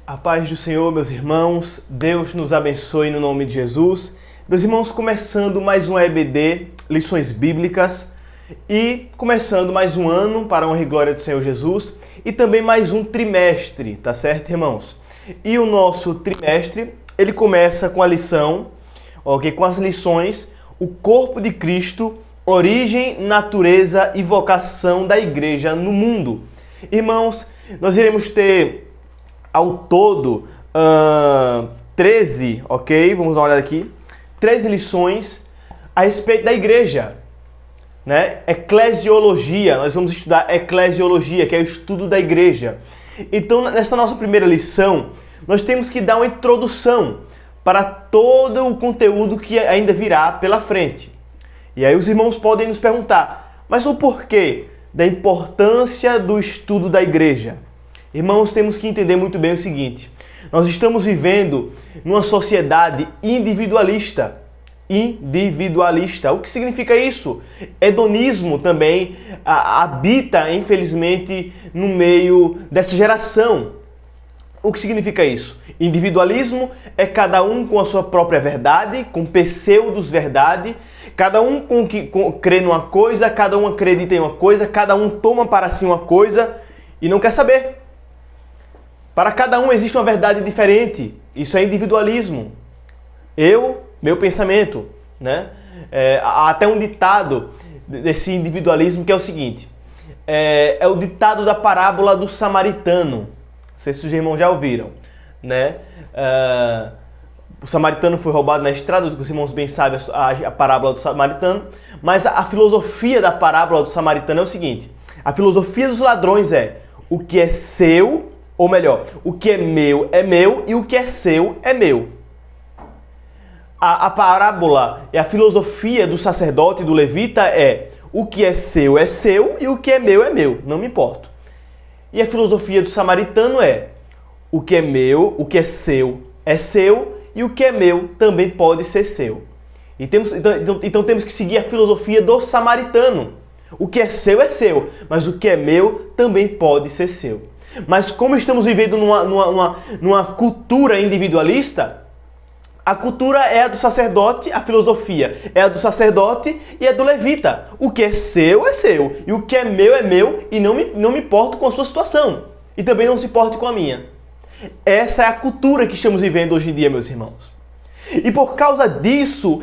A paz do Senhor, meus irmãos, Deus nos abençoe no nome de Jesus. Meus irmãos, começando mais um EBD, Lições Bíblicas, e começando mais um ano para a honra e glória do Senhor Jesus, e também mais um trimestre, tá certo, irmãos? E o nosso trimestre, ele começa com a lição, com as lições, o corpo de Cristo, origem, natureza e vocação da igreja no mundo. Irmãos, nós iremos ter ao todo 13, ok? Vamos dar uma olhada aqui. 13 lições a respeito da igreja, né? Eclesiologia, nós vamos estudar eclesiologia, que é o estudo da igreja. Então, nessa nossa primeira lição, nós temos que dar uma introdução para todo o conteúdo que ainda virá pela frente. E aí os irmãos podem nos perguntar, mas o porquê da importância do estudo da igreja? Irmãos, temos que entender muito bem o seguinte: nós estamos vivendo numa sociedade individualista. O que significa isso? Hedonismo também habita, infelizmente, no meio dessa geração. O que significa isso? Individualismo é cada um com a sua própria verdade, com pseudos-verdade, cada um crê numa coisa, cada um acredita em uma coisa, cada um toma para si uma coisa e não quer saber. Para cada um existe uma verdade diferente. Isso é individualismo. Meu pensamento, né? Há até um ditado desse individualismo que é o seguinte. É o ditado da parábola do samaritano. Não sei se os irmãos já ouviram, né? O samaritano foi roubado na estrada, os irmãos bem sabem a parábola do samaritano. Mas a filosofia da parábola do samaritano é o seguinte. A filosofia dos ladrões é: o que é seu, ou melhor, o que é meu e o que é seu é meu. A parábola e a filosofia do sacerdote e do levita é: o que é seu e o que é meu, não me importo. E a filosofia do samaritano é: o que é meu, o que é seu e o que é meu também pode ser seu. Então temos que seguir a filosofia do samaritano. O que é seu, mas o que é meu também pode ser seu. Mas como estamos vivendo numa cultura individualista, a cultura é a do sacerdote, a filosofia é a do sacerdote e é do levita. O que é seu e o que é meu e não me importo com a sua situação. E também não se importe com a minha. Essa é a cultura que estamos vivendo hoje em dia, meus irmãos. E por causa disso,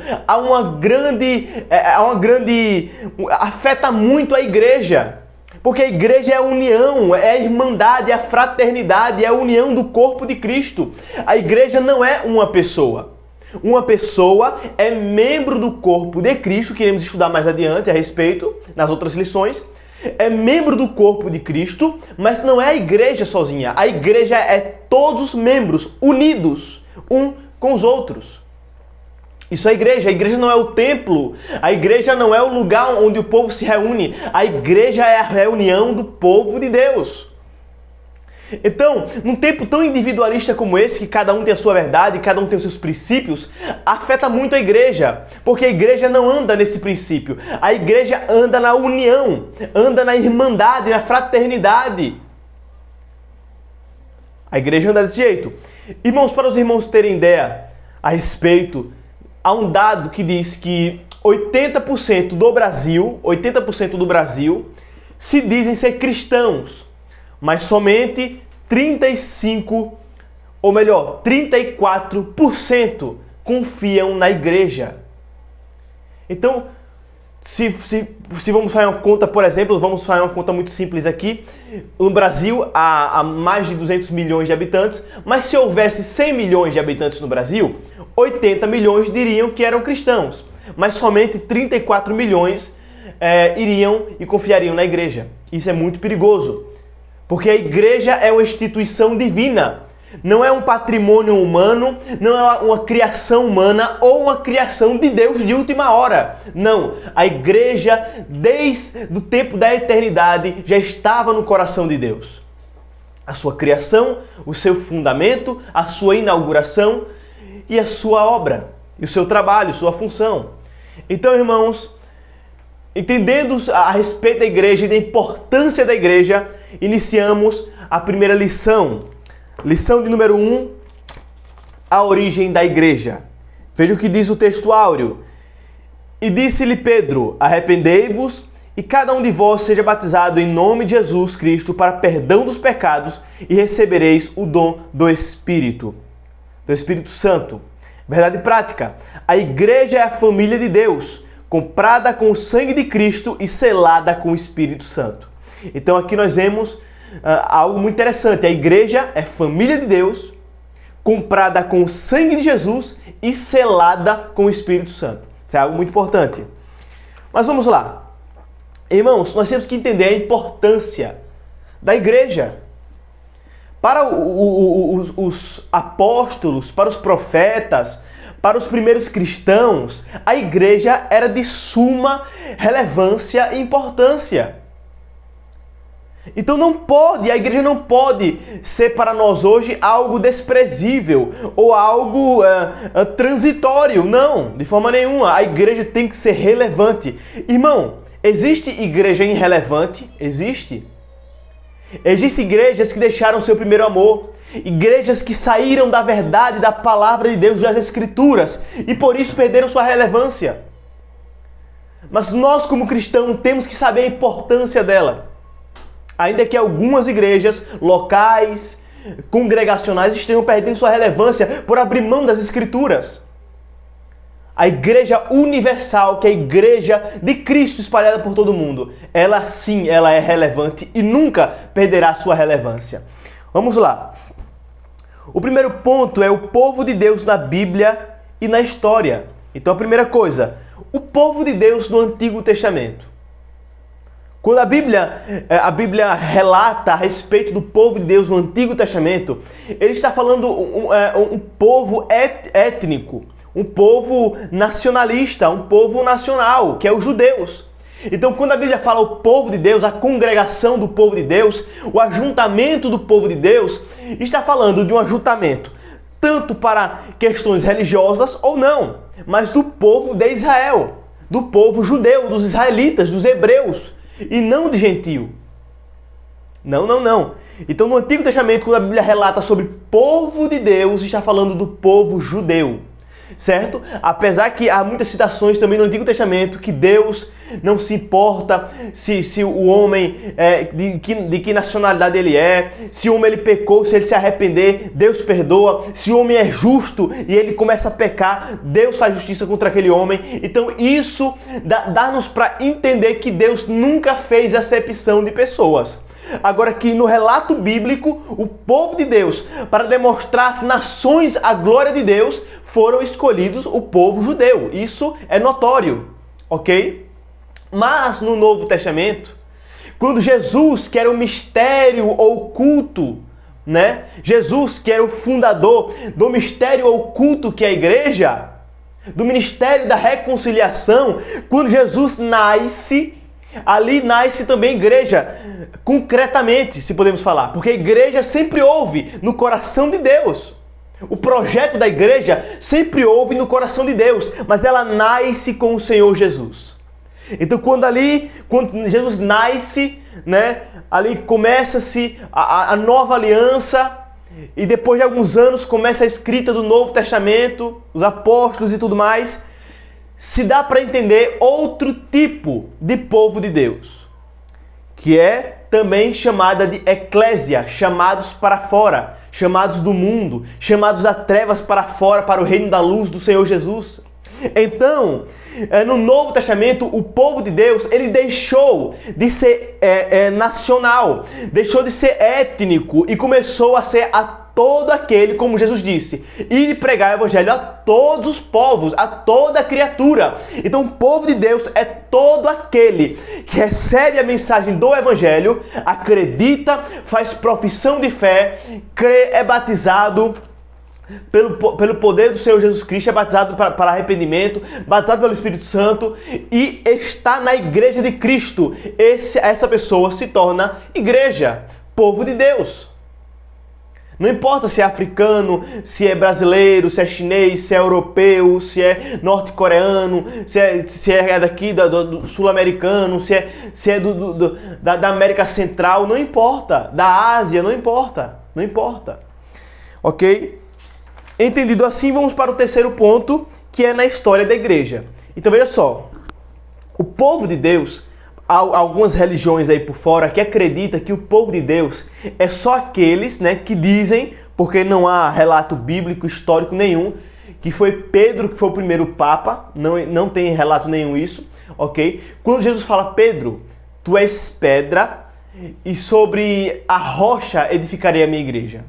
afeta muito a igreja. Porque a igreja é a união, é a irmandade, é a fraternidade, é a união do corpo de Cristo. A igreja não é uma pessoa. Uma pessoa é membro do corpo de Cristo, que iremos estudar mais adiante a respeito, nas outras lições. É membro do corpo de Cristo, mas não é a igreja sozinha. A igreja é todos os membros unidos, um com os outros. Isso é a igreja não é o templo, a igreja não é o lugar onde o povo se reúne, a igreja é a reunião do povo de Deus. Então, num tempo tão individualista como esse, que cada um tem a sua verdade, cada um tem os seus princípios, afeta muito a igreja, porque a igreja não anda nesse princípio, a igreja anda na união, anda na irmandade, na fraternidade. A igreja anda desse jeito. Irmãos, para os irmãos terem ideia a respeito, há um dado que diz que 80% do Brasil se dizem ser cristãos, mas somente 34% confiam na igreja. Então, se vamos fazer uma conta, por exemplo, vamos fazer uma conta muito simples aqui. No Brasil há mais de 200 milhões de habitantes, mas se houvesse 100 milhões de habitantes no Brasil, 80 milhões diriam que eram cristãos, mas somente 34 milhões iriam e confiariam na igreja. Isso é muito perigoso, porque a igreja é uma instituição divina. Não é um patrimônio humano, não é uma criação humana ou uma criação de Deus de última hora. Não, a igreja, desde o tempo da eternidade, já estava no coração de Deus. A sua criação, o seu fundamento, a sua inauguração e a sua obra, e o seu trabalho, sua função. Então, irmãos, entendendo a respeito da igreja e da importância da igreja, iniciamos a primeira lição Lição de número 1, a origem da igreja. Veja o que diz o texto áureo. E disse-lhe Pedro, arrependei-vos e cada um de vós seja batizado em nome de Jesus Cristo para perdão dos pecados e recebereis o dom do Espírito Santo. Verdade prática. A igreja é a família de Deus, comprada com o sangue de Cristo e selada com o Espírito Santo. Então aqui nós vemos algo muito interessante. A igreja é família de Deus, comprada com o sangue de Jesus e selada com o Espírito Santo. Isso é algo muito importante. Mas vamos lá. Irmãos, nós temos que entender a importância da igreja. Para os apóstolos, para os profetas, para os primeiros cristãos, a igreja era de suma relevância e importância. Então a igreja não pode ser para nós hoje algo desprezível ou algo transitório. Não, de forma nenhuma. A igreja tem que ser relevante. Irmão, existe igreja irrelevante? Existe. Existem igrejas que deixaram seu primeiro amor, igrejas que saíram da verdade, da palavra de Deus, das Escrituras, e por isso perderam sua relevância. Mas nós, como cristãos, temos que saber a importância dela. Ainda que algumas igrejas locais, congregacionais, estejam perdendo sua relevância por abrir mão das Escrituras. A igreja universal, que é a igreja de Cristo espalhada por todo mundo, ela sim, ela é relevante e nunca perderá sua relevância. Vamos lá. O primeiro ponto é o povo de Deus na Bíblia e na história. Então a primeira coisa, o povo de Deus no Antigo Testamento. Quando a Bíblia relata a respeito do povo de Deus no Antigo Testamento, ele está falando um povo étnico, um povo nacionalista, um povo nacional, que é os judeus. Então, quando a Bíblia fala o povo de Deus, a congregação do povo de Deus, o ajuntamento do povo de Deus, está falando de um ajuntamento tanto para questões religiosas ou não, mas do povo de Israel, do povo judeu, dos israelitas, dos hebreus, e não de gentio. Não. Então, no Antigo Testamento, quando a Bíblia relata sobre povo de Deus, está falando do povo judeu. Certo? Apesar que há muitas citações também no Antigo Testamento que Deus não se importa se o homem de que nacionalidade ele é, se o homem ele pecou, se ele se arrepender, Deus perdoa, se o homem é justo e ele começa a pecar, Deus faz justiça contra aquele homem. Então isso dá-nos para entender que Deus nunca fez acepção de pessoas. Agora que no relato bíblico, o povo de Deus, para demonstrar às nações a glória de Deus, foram escolhidos o povo judeu. Isso é notório, ok? Mas no Novo Testamento, quando Jesus, que era um mistério oculto, né? Jesus, que era o fundador do mistério oculto que é a igreja, do ministério da reconciliação, quando Jesus nasce, ali nasce também a igreja, concretamente, se podemos falar, porque a igreja sempre houve no coração de Deus. O projeto da igreja sempre houve no coração de Deus, mas ela nasce com o Senhor Jesus. Então quando Jesus nasce, né, ali começa-se a nova aliança, e depois de alguns anos começa a escrita do Novo Testamento, os apóstolos e tudo mais. Se dá para entender outro tipo de povo de Deus, que é também chamada de eclésia, chamados para fora, chamados do mundo, chamados da trevas para fora, para o reino da luz do Senhor Jesus. Então, no Novo Testamento, o povo de Deus, ele deixou de ser nacional, deixou de ser étnico e começou a ser todo aquele, como Jesus disse, e pregar o evangelho a todos os povos, a toda criatura. Então o povo de Deus é todo aquele que recebe a mensagem do evangelho, acredita, faz profissão de fé, crê, é batizado pelo poder do Senhor Jesus Cristo, é batizado para arrependimento, batizado pelo Espírito Santo e está na igreja de Cristo. Essa pessoa se torna igreja, povo de Deus. Não importa se é africano, se é brasileiro, se é chinês, se é europeu, se é norte-coreano, se é daqui do sul-americano, se é da América Central, não importa. Da Ásia, não importa. Ok? Entendido assim, vamos para o terceiro ponto, que é na história da igreja. Então veja só, o povo de Deus, há algumas religiões aí por fora que acreditam que o povo de Deus é só aqueles, né, que dizem, porque não há relato bíblico, histórico nenhum, que foi Pedro que foi o primeiro papa, não tem relato nenhum isso, ok? Quando Jesus fala, Pedro, tu és pedra e sobre a rocha edificarei a minha igreja.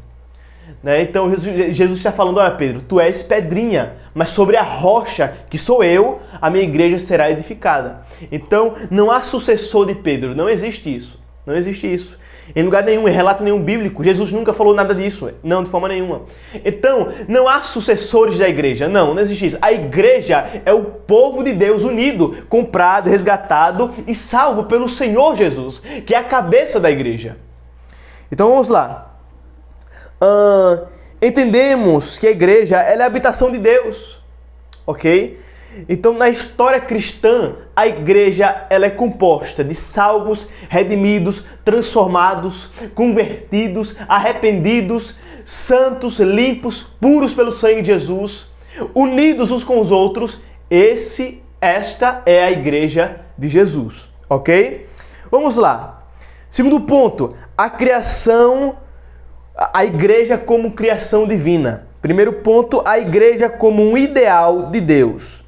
Né? Então Jesus está falando, olha Pedro, tu és pedrinha, mas sobre a rocha, que sou eu, a minha igreja será edificada. Então não há sucessor de Pedro, não existe isso. Não existe isso. Em lugar nenhum, em relato nenhum bíblico, Jesus nunca falou nada disso. Não, de forma nenhuma. Então, não há sucessores da igreja. Não existe isso. A igreja é o povo de Deus unido, comprado, resgatado e salvo pelo Senhor Jesus, que é a cabeça da igreja. Então vamos lá. Entendemos que a igreja ela é a habitação de Deus. Ok? Então, na história cristã, a igreja ela é composta de salvos, redimidos, transformados, convertidos, arrependidos, santos, limpos, puros pelo sangue de Jesus, unidos uns com os outros. Esta é a igreja de Jesus, ok? Vamos lá. Segundo ponto, a criação, a igreja como criação divina. Primeiro ponto, a igreja como um ideal de Deus.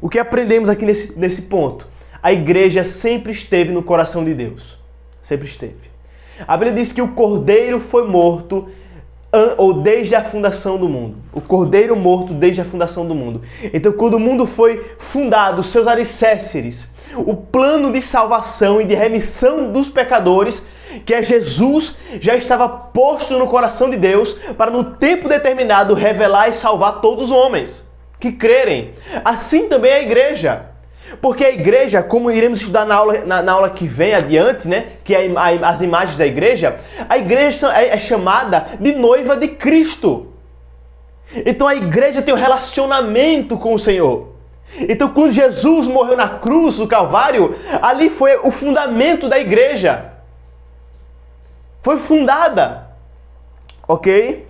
O que aprendemos aqui nesse ponto? A igreja sempre esteve no coração de Deus. Sempre esteve. A Bíblia diz que o Cordeiro foi morto desde a fundação do mundo. O Cordeiro morto desde a fundação do mundo. Então, quando o mundo foi fundado, seus alicerces, o plano de salvação e de remissão dos pecadores, que é Jesus, já estava posto no coração de Deus para, no tempo determinado, revelar e salvar todos os homens que crerem. Assim também a igreja. Porque a igreja, como iremos estudar na aula que vem adiante, né, que é as imagens da igreja, a igreja é chamada de noiva de Cristo. Então a igreja tem um relacionamento com o Senhor. Então quando Jesus morreu na cruz do Calvário, ali foi o fundamento da igreja. Foi fundada. Ok?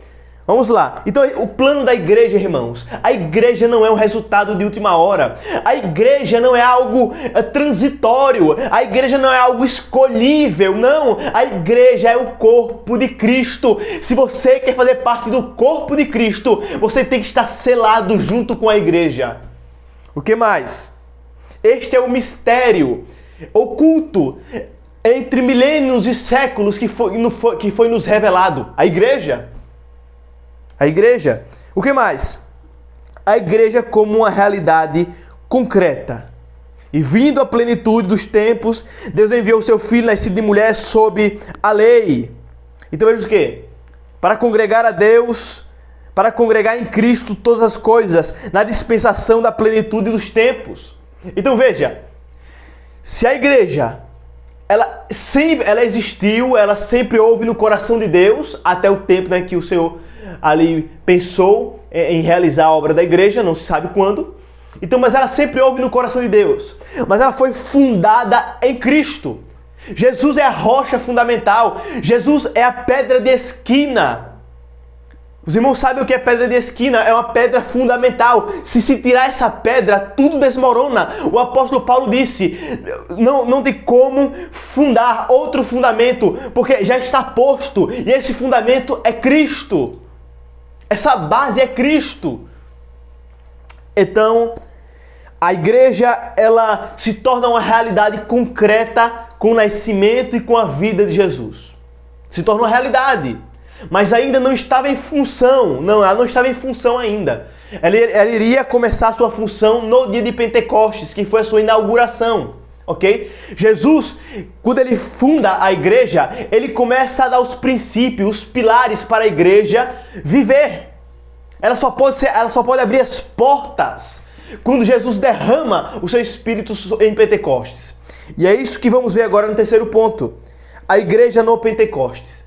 Vamos lá. Então, o plano da igreja, irmãos, a igreja não é um resultado de última hora. A igreja não é algo transitório. A igreja não é algo escolhível. Não. A igreja é o corpo de Cristo. Se você quer fazer parte do corpo de Cristo, você tem que estar selado junto com a igreja. O que mais? Este é o mistério oculto entre milênios e séculos que foi nos revelado. A igreja. A igreja. O que mais? A igreja como uma realidade concreta. E vindo à plenitude dos tempos, Deus enviou o seu Filho, nascido de mulher, sob a lei. Então veja o quê? Para congregar a Deus, para congregar em Cristo todas as coisas, na dispensação da plenitude dos tempos. Então veja, se a igreja ela existiu, ela sempre houve no coração de Deus, até o tempo, né, que o Senhor ali pensou em realizar a obra da igreja, não se sabe quando. Então, mas ela sempre houve no coração de Deus. Mas ela foi fundada em Cristo. Jesus é a rocha fundamental. Jesus é a pedra de esquina. Os irmãos sabem o que é pedra de esquina? É uma pedra fundamental. Se tirar essa pedra, tudo desmorona. O apóstolo Paulo disse, não tem como fundar outro fundamento, porque já está posto. E esse fundamento é Cristo. Essa base é Cristo. Então, a igreja, ela se torna uma realidade concreta com o nascimento e com a vida de Jesus. Se torna uma realidade. Mas ainda não estava em função. Não, ela não estava em função ainda. Ela iria começar a sua função no dia de Pentecostes, que foi a sua inauguração. Ok? Jesus, quando ele funda a igreja, ele começa a dar os princípios, os pilares para a igreja viver. Ela só pode abrir as portas quando Jesus derrama o seu Espírito em Pentecostes. E é isso que vamos ver agora no terceiro ponto. A igreja no Pentecostes.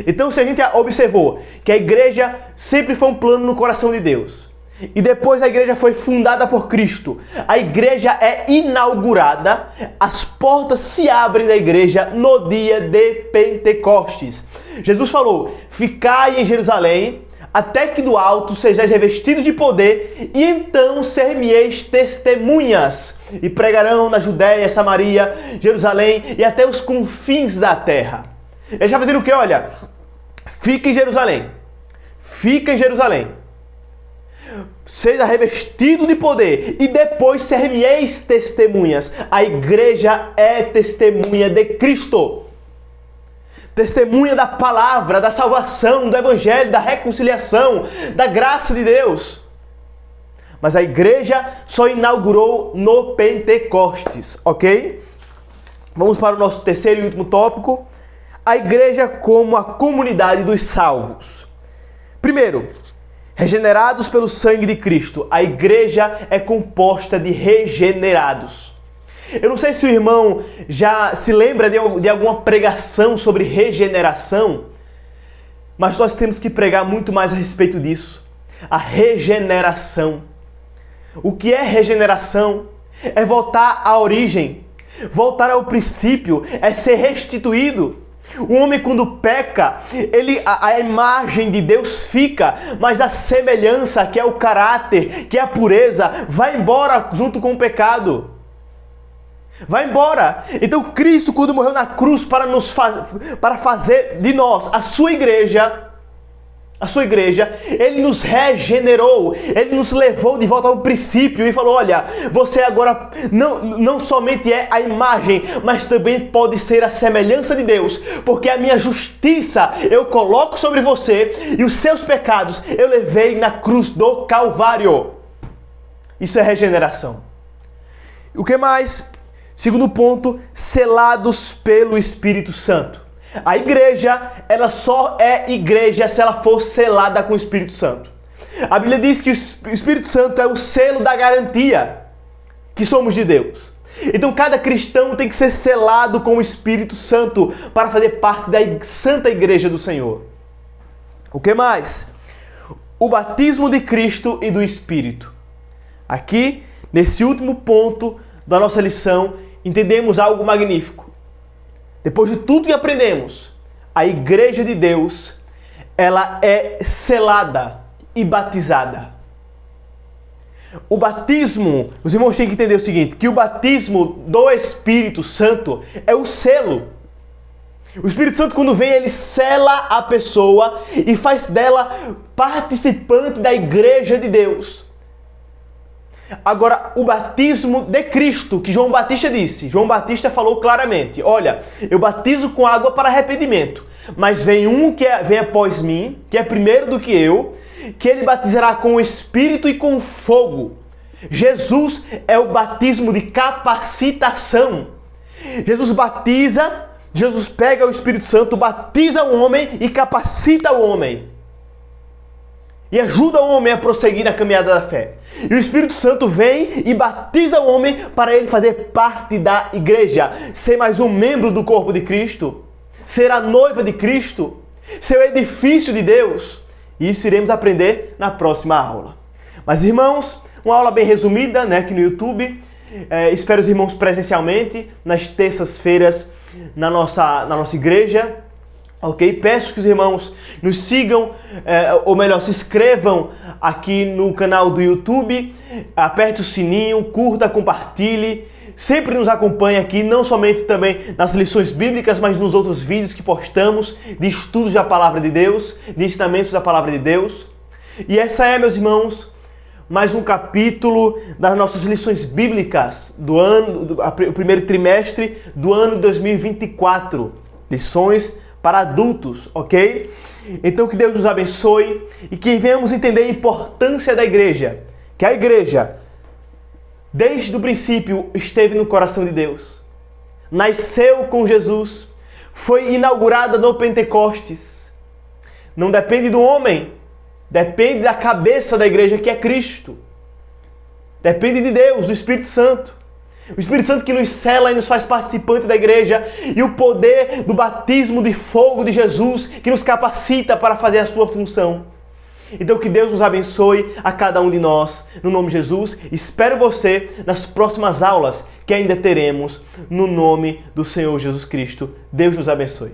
Então, se a gente observou que a igreja sempre foi um plano no coração de Deus, e depois a igreja foi fundada por Cristo, a igreja é inaugurada, as portas se abrem da igreja no dia de Pentecostes. Jesus falou, ficai em Jerusalém, até que do alto sejais revestidos de poder, e então ser-me-eis testemunhas, e pregarão na Judéia, Samaria, Jerusalém e até os confins da terra. Ele está fazendo o quê? Olha, fica em Jerusalém. Fica em Jerusalém. Seja revestido de poder e depois ser-me-eis testemunhas. A igreja é testemunha de Cristo. Testemunha da palavra, da salvação, do evangelho, da reconciliação, da graça de Deus. Mas a igreja só inaugurou no Pentecostes, ok? Vamos para o nosso terceiro e último tópico. A igreja como a comunidade dos salvos. Primeiro, regenerados pelo sangue de Cristo. A igreja é composta de regenerados. Eu não sei se o irmão já se lembra de alguma pregação sobre regeneração, mas nós temos que pregar muito mais a respeito disso. A regeneração. O que é regeneração? É voltar à origem, voltar ao princípio, é ser restituído. O homem, quando peca, a imagem de Deus fica, mas a semelhança, que é o caráter, que é a pureza, vai embora junto com o pecado. Vai embora. Então Cristo, quando morreu na cruz para fazer de nós a sua igreja, Ele nos regenerou, Ele nos levou de volta ao princípio e falou, olha, você agora não somente é a imagem, mas também pode ser a semelhança de Deus, porque a minha justiça eu coloco sobre você e os seus pecados eu levei na cruz do Calvário. Isso é regeneração. O que mais? Segundo ponto, selados pelo Espírito Santo. A igreja, ela só é igreja se ela for selada com o Espírito Santo. A Bíblia diz que o Espírito Santo é o selo da garantia que somos de Deus. Então cada cristão tem que ser selado com o Espírito Santo para fazer parte da Santa Igreja do Senhor. O que mais? O batismo de Cristo e do Espírito. Aqui, nesse último ponto da nossa lição, entendemos algo magnífico. Depois de tudo que aprendemos, a igreja de Deus, ela é selada e batizada. O batismo, os irmãos têm que entender o seguinte, que o batismo do Espírito Santo é o selo. O Espírito Santo, quando vem, ele sela a pessoa e faz dela participante da igreja de Deus. Agora, o batismo de Cristo, que João Batista disse. João Batista falou claramente, olha, eu batizo com água para arrependimento, mas vem um que vem após mim, que é primeiro do que eu, que ele batizará com o Espírito e com fogo. Jesus é o batismo de capacitação. Jesus batiza, Jesus pega o Espírito Santo, batiza o homem e capacita o homem. E ajuda o homem a prosseguir na caminhada da fé. E o Espírito Santo vem e batiza o homem para ele fazer parte da igreja. Ser mais um membro do corpo de Cristo. Ser a noiva de Cristo. Ser o edifício de Deus. E isso iremos aprender na próxima aula. Mas irmãos, uma aula bem resumida, né, aqui no YouTube. Espero os irmãos presencialmente, nas terças-feiras, na nossa igreja. Ok? Peço que os irmãos nos sigam, ou melhor, se inscrevam aqui no canal do YouTube, aperte o sininho, curta, compartilhe, sempre nos acompanhe aqui, não somente também nas lições bíblicas, mas nos outros vídeos que postamos de estudos da Palavra de Deus, de ensinamentos da Palavra de Deus. E essa é, meus irmãos, mais um capítulo das nossas lições bíblicas do o primeiro trimestre do ano de 2024. Lições para adultos, ok? Então que Deus nos abençoe e que venhamos entender a importância da igreja. Que a igreja, desde o princípio, esteve no coração de Deus. Nasceu com Jesus. Foi inaugurada no Pentecostes. Não depende do homem. Depende da cabeça da igreja, que é Cristo. Depende de Deus, do Espírito Santo. O Espírito Santo que nos sela e nos faz participante da igreja, e o poder do batismo de fogo de Jesus que nos capacita para fazer a sua função. Então que Deus nos abençoe a cada um de nós, no nome de Jesus. Espero você nas próximas aulas que ainda teremos, no nome do Senhor Jesus Cristo. Deus nos abençoe.